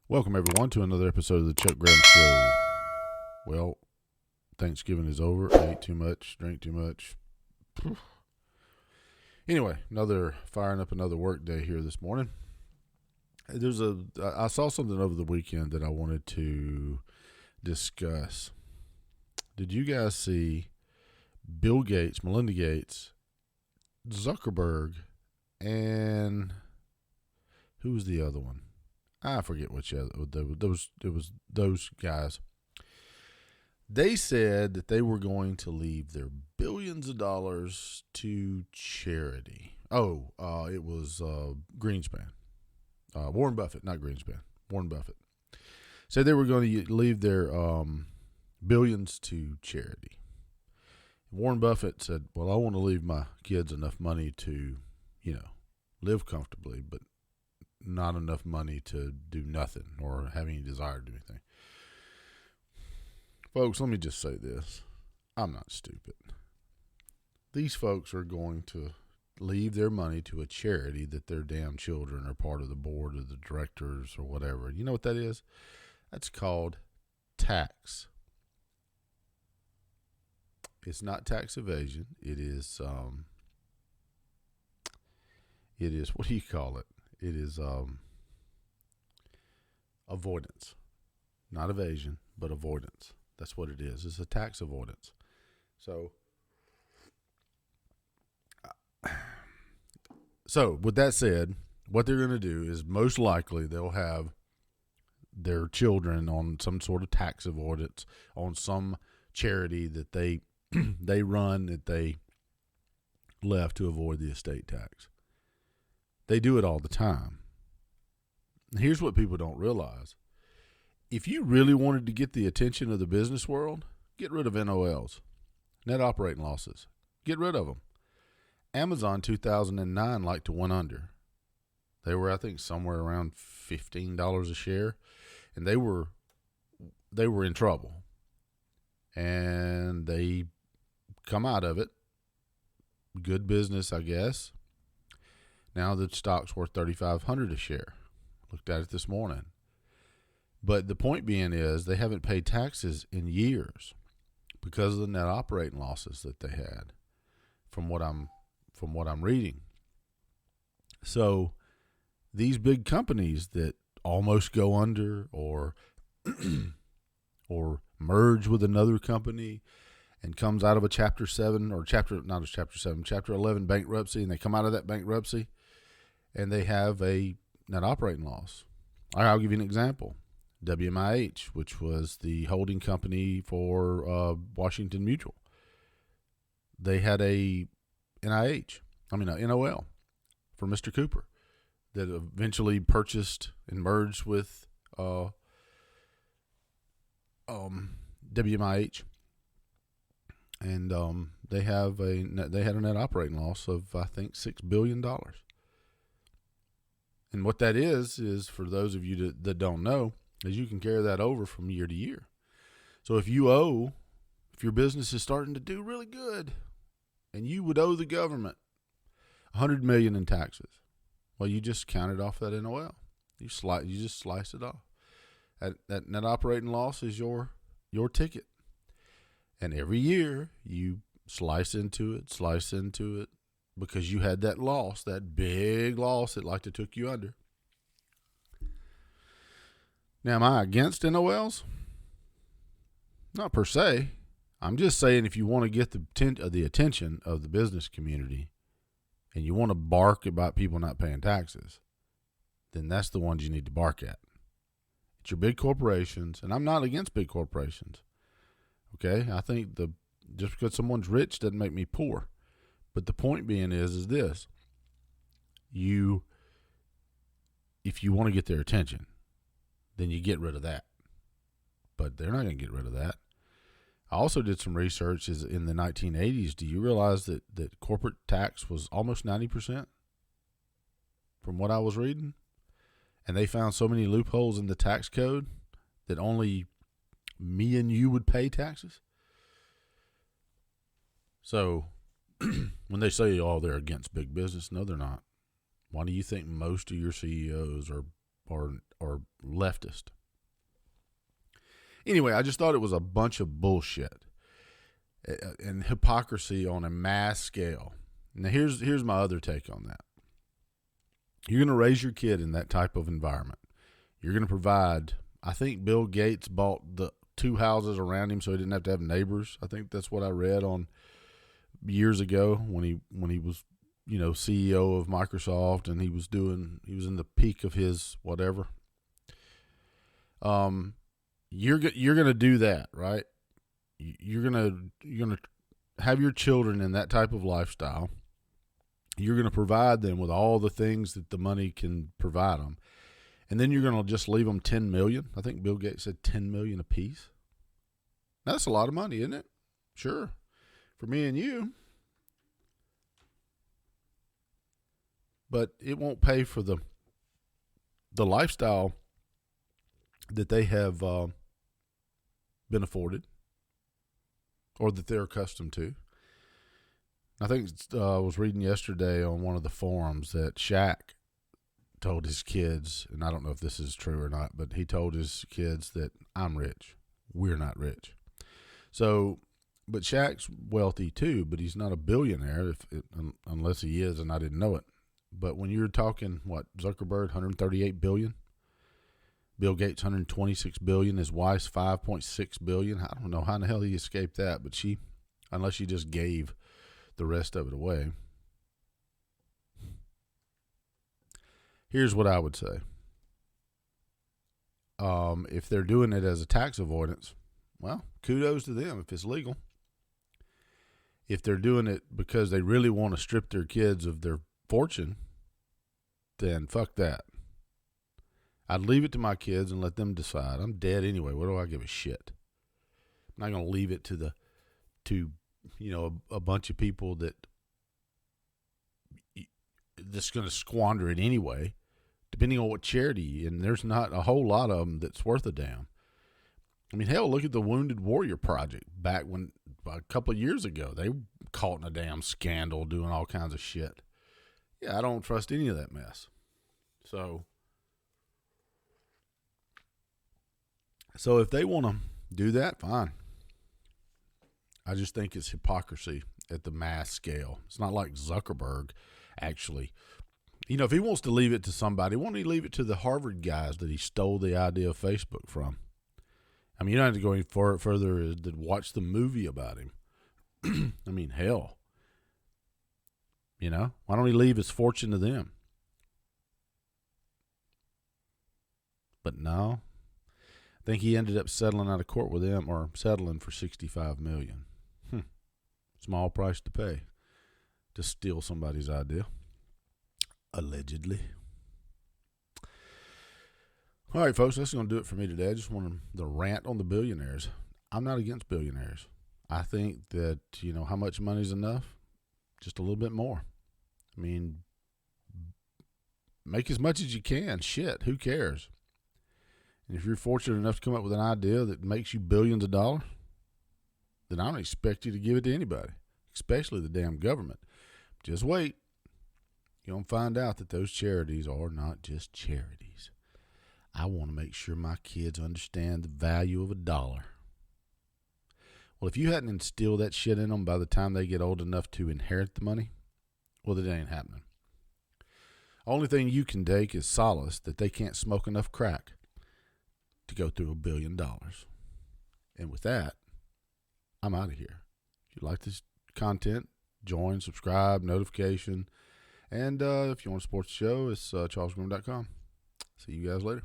Welcome, everyone, to another episode of the Chuck Graham Show. Well, Thanksgiving is over. I ate too much, drank too much. Anyway, firing up another work day here this morning. I saw something over the weekend that I wanted to discuss. Did you guys see Bill Gates, Melinda Gates, Zuckerberg, and who was the other one? I forget which other. It was those guys. They said that they were going to leave their billions of dollars to charity. It was Greenspan. Warren Buffett, not Greenspan. Warren Buffett said they were going to leave their billions to charity. Warren Buffett said, "Well, I want to leave my kids enough money to, live comfortably, but not enough money to do nothing or have any desire to do anything." Folks, let me just say this. I'm not stupid. These folks are going to leave their money to a charity that their damn children are part of the board of the directors or whatever. You know what that is? That's called tax. It's not tax evasion. It is, what do you call it? It is avoidance. Not evasion, but avoidance. That's what it is. It's a tax avoidance. So with that said, what they're going to do is most likely they'll have their children on some sort of tax avoidance on some charity that they they run, that they left to avoid the estate tax. They do it all the time. Here's what people don't realize. If you really wanted to get the attention of the business world, get rid of NOLs, net operating losses. Get rid of them. Amazon 2009 liked to went under. They were, I think, somewhere around $15 a share, and they were in trouble. And they come out of it. Good business, I guess. Now the stock's worth $3,500 a share. Looked at it this morning. But the point being is they haven't paid taxes in years because of the net operating losses that they had, from what I'm reading. So these big companies that almost go under or merge with another company and comes out of a Chapter 11 bankruptcy, and they come out of that bankruptcy and they have a net operating loss. I'll give you an example. WMIH, which was the holding company for Washington Mutual. They had a NOL for Mr. Cooper that eventually purchased and merged with WMIH. And they had a net operating loss of, I think, $6 billion. And what that is for those of you that don't know, is you can carry that over from year to year. So if your business is starting to do really good, and you would owe the government $100 million in taxes, well, you just count it off that NOL. You just slice it off. That net operating loss is your ticket. And every year you slice into it, because you had that loss, that big loss that like to took you under. Now, am I against NOLs? Not per se. I'm just saying if you want to get the attention of the business community and you want to bark about people not paying taxes, then that's the ones you need to bark at. It's your big corporations, and I'm not against big corporations. Okay? I think just because someone's rich doesn't make me poor. But the point being is this. If you want to get their attention, then you get rid of that. But they're not going to get rid of that. I also did some research in the 1980s. Do you realize that corporate tax was almost 90%? From what I was reading. And they found so many loopholes in the tax code that only me and you would pay taxes. So when they say, they're against big business, no, they're not. Why do you think most of your CEOs are or leftist. Anyway, I just thought it was a bunch of bullshit and hypocrisy on a mass scale. Now, here's my other take on that. You're going to raise your kid in that type of environment. You're going to provide. I think Bill Gates bought the 2 houses around him so he didn't have to have neighbors. I think that's what I read on years ago when he was, CEO of Microsoft, and he was in the peak of his whatever. You're going to do that, right? You're going to have your children in that type of lifestyle. You're going to provide them with all the things that the money can provide them. And then you're going to just leave them $10 million. I think Bill Gates said $10 million apiece. That's a lot of money, isn't it? Sure. For me and you. But it won't pay for the lifestyle that they have been afforded or that they're accustomed to. I think I was reading yesterday on one of the forums that Shaq told his kids, and I don't know if this is true or not, but he told his kids that I'm rich. We're not rich. So, but Shaq's wealthy too, but he's not a billionaire unless he is, and I didn't know it. But when you're talking, Zuckerberg, 138 billion, Bill Gates, 126 billion, his wife's 5.6 billion. I don't know how in the hell he escaped that, but unless she just gave the rest of it away. Here's what I would say. If they're doing it as a tax avoidance, well, kudos to them if it's legal. If they're doing it because they really want to strip their kids of their fortune, then fuck that. I'd leave it to my kids and let them decide. I'm dead anyway. What do I give a shit? I'm not going to leave it to a bunch of people that's going to squander it anyway, depending on what charity. And there's not a whole lot of them that's worth a damn. I mean, hell, look at the Wounded Warrior Project back a couple of years ago. They were caught in a damn scandal doing all kinds of shit. Yeah, I don't trust any of that mess. So if they want to do that, fine. I just think it's hypocrisy at the mass scale. It's not like Zuckerberg, actually. If he wants to leave it to somebody, why don't he leave it to the Harvard guys that he stole the idea of Facebook from? I mean, you don't have to go any further than watch the movie about him. I mean, hell. Why don't he leave his fortune to them? But no. I think he ended up settling out of court with them, or settling for $65 million. Small price to pay to steal somebody's idea. Allegedly. All right, folks, that's going to do it for me today. I just wanted to rant on the billionaires. I'm not against billionaires. I think that, how much money is enough? Just a little bit more. I mean, make as much as you can. Shit, who cares? And if you're fortunate enough to come up with an idea that makes you billions of dollars, then I don't expect you to give it to anybody, especially the damn government. Just wait. You're going to find out that those charities are not just charities. I want to make sure my kids understand the value of $1. Well, if you hadn't instilled that shit in them by the time they get old enough to inherit the money, well, it ain't happening. Only thing you can take is solace that they can't smoke enough crack to go through $1 billion. And with that, I'm out of here. If you like this content, join, subscribe, notification. And if you want to support the show, it's charlesgrim.com. See you guys later.